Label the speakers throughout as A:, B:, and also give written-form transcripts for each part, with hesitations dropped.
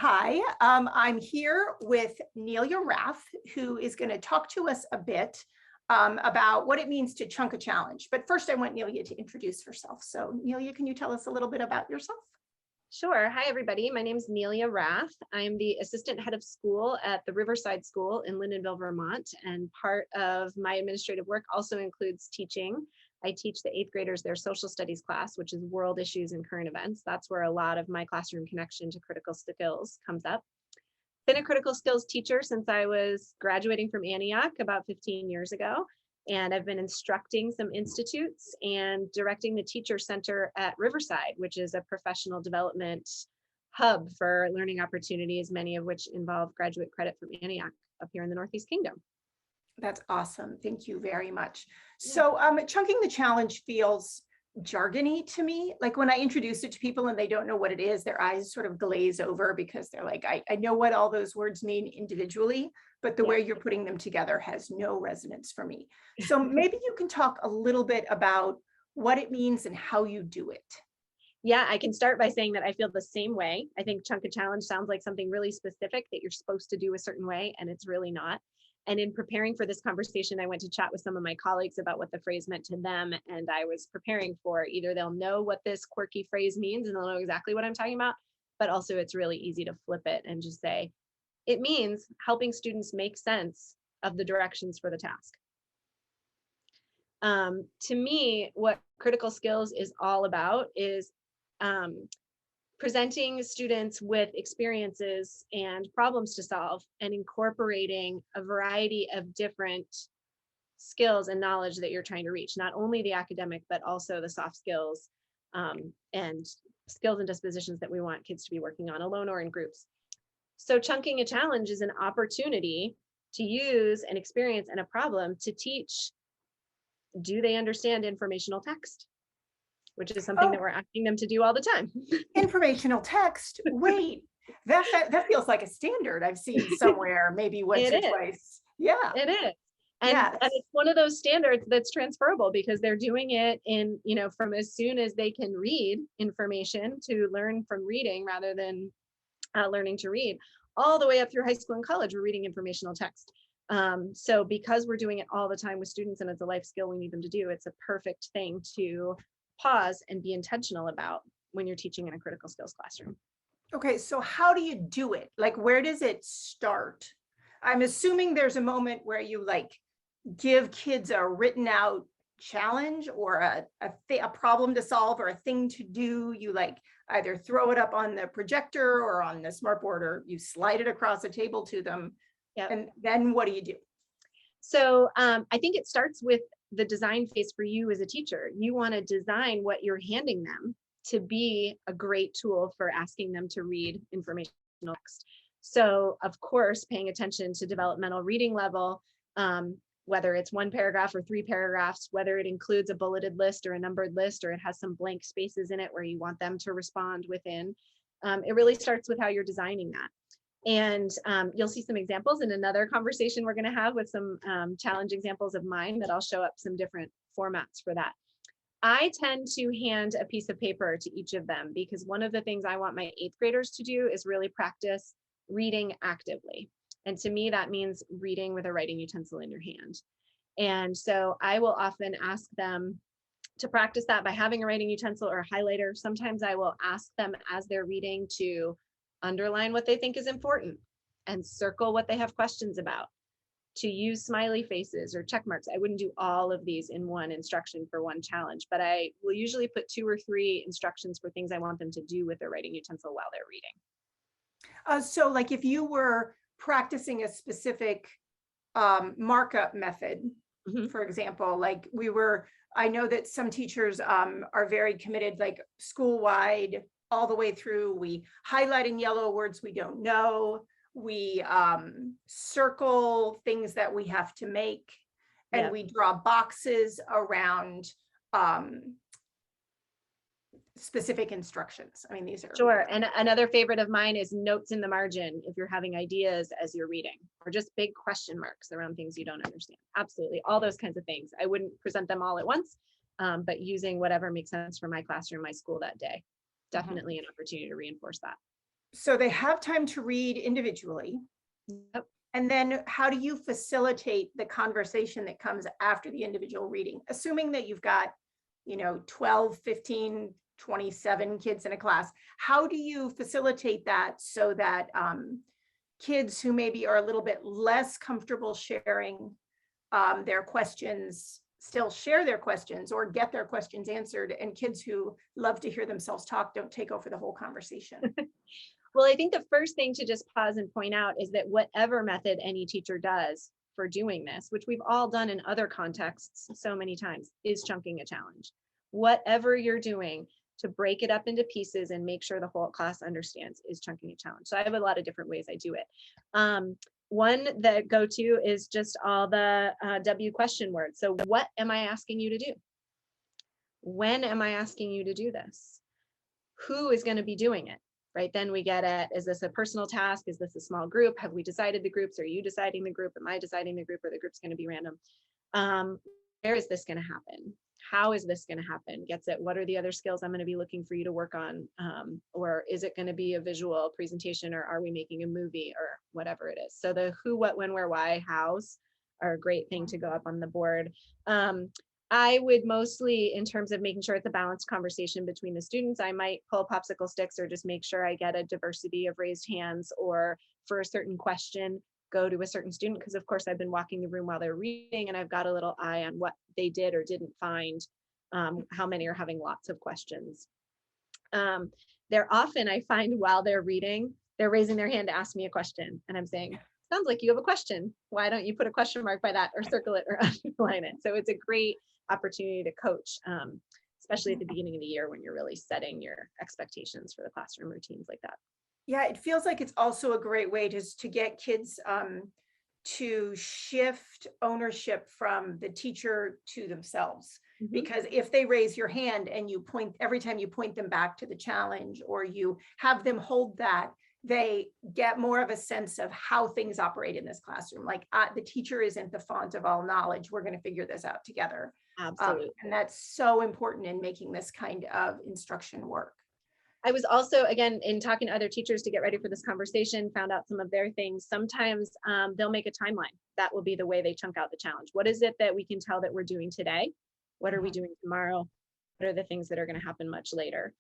A: Hi, I'm here with Nelia Rath, who is going to talk to us a bit about what it means to chunk a challenge. But first, I want Nelia to introduce herself. So, Nelia, can you tell us a little bit about yourself?
B: Sure. Hi, everybody. My name is Nelia Rath. I'm the assistant head of school at the Riverside School in Lyndonville, Vermont. And part of my administrative work also includes teaching. I teach the 8th graders their social studies class, which is world issues and current events. That's where a lot of my classroom connection to critical skills comes up. Been a critical skills teacher since I was graduating from Antioch about 15 years ago. And I've been instructing some institutes and directing the Teacher Center at Riverside, which is a professional development hub for learning opportunities, many of which involve graduate credit from Antioch up here in the Northeast Kingdom.
A: That's awesome. Thank you very much.
B: Yeah.
A: So, chunking the challenge feels jargony to me. Like when I introduce it to people and they don't know what it is, their eyes sort of glaze over because they're like, I know what all those words mean individually, but the
B: Yeah.
A: way you're putting them together has no resonance for me. So maybe you can talk a little bit about what it means and how you do it.
B: Yeah, I can start by saying that I feel the same way. I think chunk a challenge sounds like something really specific that you're supposed to do a certain way, and it's really not. And in preparing for this conversation, I went to chat with some of my colleagues about what the phrase meant to them. And I was preparing for either they'll know what this quirky phrase means and they'll know exactly what I'm talking about, but also it's really easy to flip it and just say, it means helping students make sense of the directions for the task. To me, what critical skills is all about is um, presenting students with experiences and problems to solve and incorporating a variety of different skills and knowledge that you're trying to reach, not only the academic, but also the soft skills and skills and dispositions that we want kids to be working on alone or in groups. So chunking a challenge is an opportunity to use an experience and a problem to teach, do they understand informational text? Which is something that
A: Oh,
B: we're asking them to do all the time.
A: informational text. Wait, that feels like a standard I've seen somewhere, maybe once
B: It
A: or
B: is.
A: twice. Yeah.
B: It is. And
A: Yes.
B: it's one of those standards that's transferable because they're doing it in, from as soon as they can read information to learn from reading rather than learning to read, all the way up through high school and college, we're reading informational text. So because we're doing it all the time with students and it's a life skill we need them to do, it's a perfect thing to pause and be intentional about when you're teaching in a critical skills classroom.
A: Okay, so how do you do it? Like, where does it start? I'm assuming there's a moment where you like give kids a written out challenge or a problem to solve or a thing to do. You like either throw it up on the projector or on the smartboard or you slide it across a table to them.
B: Yep.
A: And then what do you do?
B: So I think it starts with the design phase for you as a teacher. You want to design what you're handing them to be a great tool for asking them to read informational text. So of course, paying attention to developmental reading level, whether it's 1 paragraph or 3 paragraphs, whether it includes a bulleted list or a numbered list, or it has some blank spaces in it where you want them to respond within. It really starts with how you're designing that. And you'll see some examples in another conversation we're going to have with some challenge examples of mine that I'll show up some different formats for that. I tend to hand a piece of paper to each of them because one of the things I want my 8th graders to do is really practice reading actively. And to me, that means reading with a writing utensil in your hand. And so I will often ask them to practice that by having a writing utensil or a highlighter. Sometimes I will ask them as they're reading to underline what they think is important and circle what they have questions about, to use smiley faces or check marks. I wouldn't do all of these in one instruction for one challenge, but I will usually put 2 or 3 instructions for things I want them to do with their writing utensil while they're reading.
A: So like if you were practicing a specific markup method, for example, like I know that some teachers are very committed, like school-wide, all the way through. We highlight in yellow words we don't know. We circle things that we have to make, and
B: Yep.
A: we draw boxes around specific instructions. I mean, these are
B: Sure. And another favorite of mine is notes in the margin if you're having ideas as you're reading, or just big question marks around things you don't understand. Absolutely. All those kinds of things. I wouldn't present them all at once, but using whatever makes sense for my classroom, my school that day. Definitely an opportunity to reinforce that.
A: So they have time to read individually.
B: Yep.
A: And then how do you facilitate the conversation that comes after the individual reading? Assuming that you've got, 12, 15, 27 kids in a class, how do you facilitate that so that kids who maybe are a little bit less comfortable sharing their questions still share their questions or get their questions answered, and kids who love to hear themselves talk don't take over the whole conversation?
B: Well, I think the first thing to just pause and point out is that whatever method any teacher does for doing this, which we've all done in other contexts so many times, is chunking a challenge. Whatever you're doing to break it up into pieces and make sure the whole class understands is chunking a challenge. So I have a lot of different ways I do it. One that go to is just all the W question words. So what am I asking you to do? When am I asking you to do this? Who is going to be doing it? Right, then we get at, is this a personal task? Is this a small group? Have we decided the groups? Are you deciding the group? Am I deciding the group, or the group's going to be random? Where is this going to happen? How is this going to happen? Gets at what are the other skills I'm going to be looking for you to work on? Or is it going to be a visual presentation, or are we making a movie, or whatever it is? So the who, what, when, where, why, hows are a great thing to go up on the board. I would mostly, in terms of making sure it's a balanced conversation between the students, I might pull popsicle sticks or just make sure I get a diversity of raised hands, or for a certain question, go to a certain student, because of course I've been walking the room while they're reading and I've got a little eye on what they did or didn't find, how many are having lots of questions. They're often, I find while they're reading, they're raising their hand to ask me a question, and I'm saying, sounds like you have a question. Why don't you put a question mark by that, or circle it, or underline it? So it's a great opportunity to coach, especially at the beginning of the year when you're really setting your expectations for the classroom routines like that.
A: Yeah, it feels like it's also a great way to get kids to shift ownership from the teacher to themselves.
B: Mm-hmm.
A: Because if they raise your hand and you point, every time you point them back to the challenge, or you have them hold that, they get more of a sense of how things operate in this classroom. Like the teacher isn't the font of all knowledge. We're going to figure this out together.
B: Absolutely.
A: And that's so important in making this kind of instruction work.
B: I was also, again, in talking to other teachers to get ready for this conversation, found out some of their things. Sometimes they'll make a timeline. That will be the way they chunk out the challenge. What is it that we can tell that we're doing today? What are we doing tomorrow? What are the things that are going to happen much later?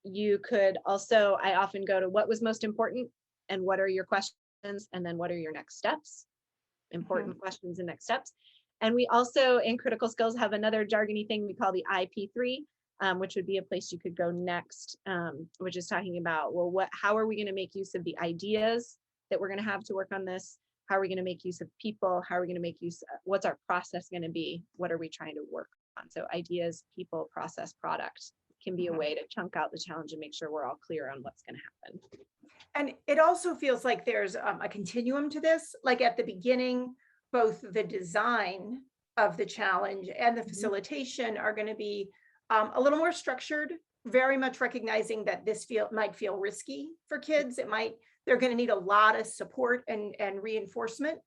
B: You could also, I often go to what was most important and what are your questions, and then what are your next steps? Important questions and next steps. And we also, in critical skills, have another jargony thing we call the IP3, which would be a place you could go next, which is talking about, well, how are we going to make use of the ideas that we're going to have to work on this? How are we going to make use of people? How are we going to make use, what's our process going to be? What are we trying to work on? So ideas, people, process, product can be a way to chunk out the challenge and make sure we're all clear on what's going to happen.
A: And it also feels like there's a continuum to this. Like at the beginning, both the design of the challenge and the facilitation are going to be a little more structured, very much recognizing that this might feel risky for kids. They're going to need a lot of support and reinforcement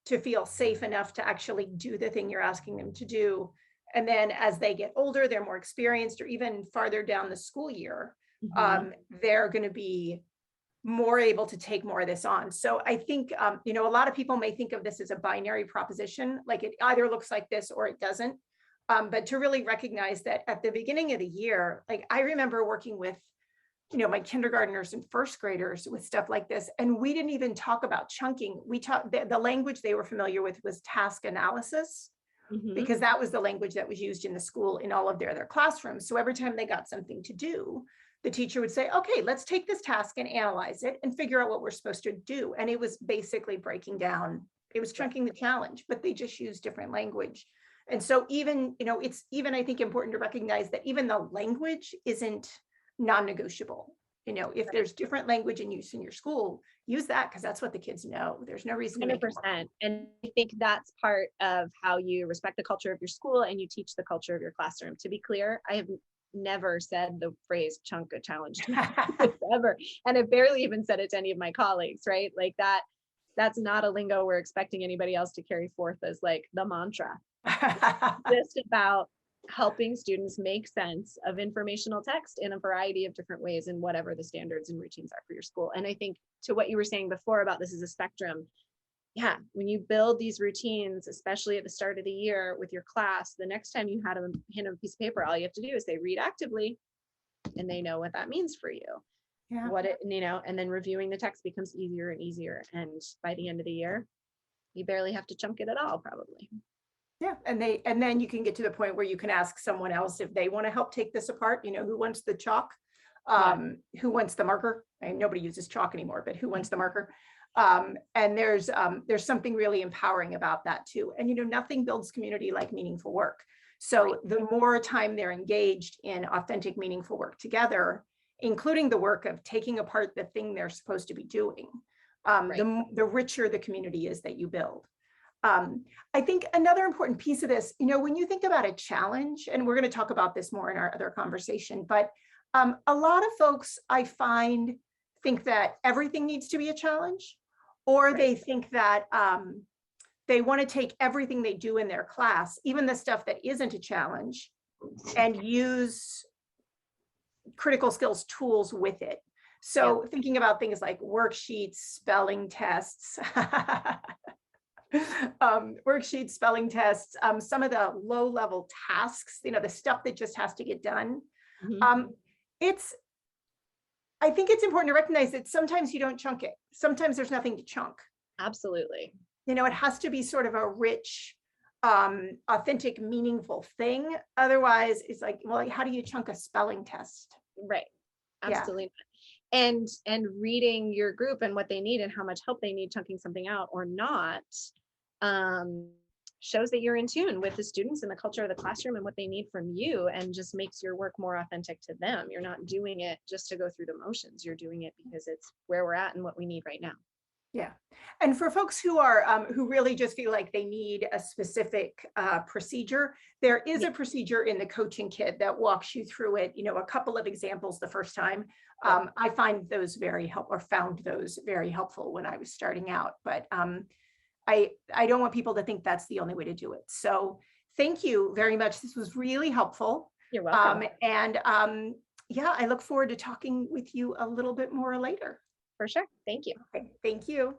A: to feel safe enough to actually do the thing you're asking them to do. And then as they get older, they're more experienced, or even farther down the school year, they're going to be more able to take more of this on. So I think, a lot of people may think of this as a binary proposition, like it either looks like this or it doesn't. But to really recognize that at the beginning of the year, like I remember working with, my kindergartners and first graders with stuff like this, and we didn't even talk about chunking. We talked, the language they were familiar with was task analysis, because that was the language that was used in the school in all of their classrooms. So every time they got something to do, the teacher would say, okay, let's take this task and analyze it and figure out what we're supposed to do. And it was basically breaking down, it was chunking the challenge, but they just used different language. And so even, it's even, I think, important to recognize that even the language isn't non-negotiable. If there's different language in use in your school, use that, because that's what the kids know. There's no reason to make it
B: 100%. And I think that's part of how you respect the culture of your school and you teach the culture of your classroom. To be clear, I have never said the phrase chunk a challenge to my kids ever. And I've barely even said it to any of my colleagues, right? Like that's not a lingo we're expecting anybody else to carry forth as like the mantra. It's just about helping students make sense of informational text in a variety of different ways in whatever the standards and routines are for your school. And I think to what you were saying before about this is a spectrum. Yeah, when you build these routines, especially at the start of the year with your class, the next time you hand them a piece of paper, all you have to do is say read actively, and they know what that means for you.
A: Yeah.
B: And then reviewing the text becomes easier and easier. And by the end of the year, you barely have to chunk it at all, probably.
A: Yeah, and then you can get to the point where you can ask someone else if they want to help take this apart, who wants the chalk, who wants the marker. And nobody uses chalk anymore, but who wants the marker? And there's something really empowering about that too. And nothing builds community like meaningful work. So the more time they're engaged in authentic, meaningful work together, including the work of taking apart the thing they're supposed to be doing, the richer the community is that you build. I think another important piece of this, when you think about a challenge, and we're going to talk about this more in our other conversation, but a lot of folks I find think that everything needs to be a challenge, or they think that they want to take everything they do in their class, even the stuff that isn't a challenge, and use critical skills tools with it. So thinking about things like worksheets, spelling tests, worksheets, spelling tests, some of the low-level tasks, the stuff that just has to get done. I think it's important to recognize that sometimes you don't chunk it. Sometimes there's nothing to chunk.
B: Absolutely.
A: It has to be sort of a rich, authentic, meaningful thing. Otherwise, it's like, well, how do you chunk a spelling test?
B: Right. Absolutely. Yeah. And reading your group and what they need and how much help they need chunking something out or not, shows that you're in tune with the students and the culture of the classroom and what they need from you, and just makes your work more authentic to them. You're not doing it just to go through the motions. You're doing it because it's where we're at and what we need right now.
A: Yeah. And for folks who are who really just feel like they need a specific procedure, there is a procedure in the coaching kit that walks you through it, a couple of examples the first time. I find those found those very helpful when I was starting out, but I don't want people to think that's the only way to do it. So thank you very much. This was really helpful.
B: You're welcome.
A: Yeah, I look forward to talking with you a little bit more later.
B: For sure. Thank you.
A: Okay, thank you.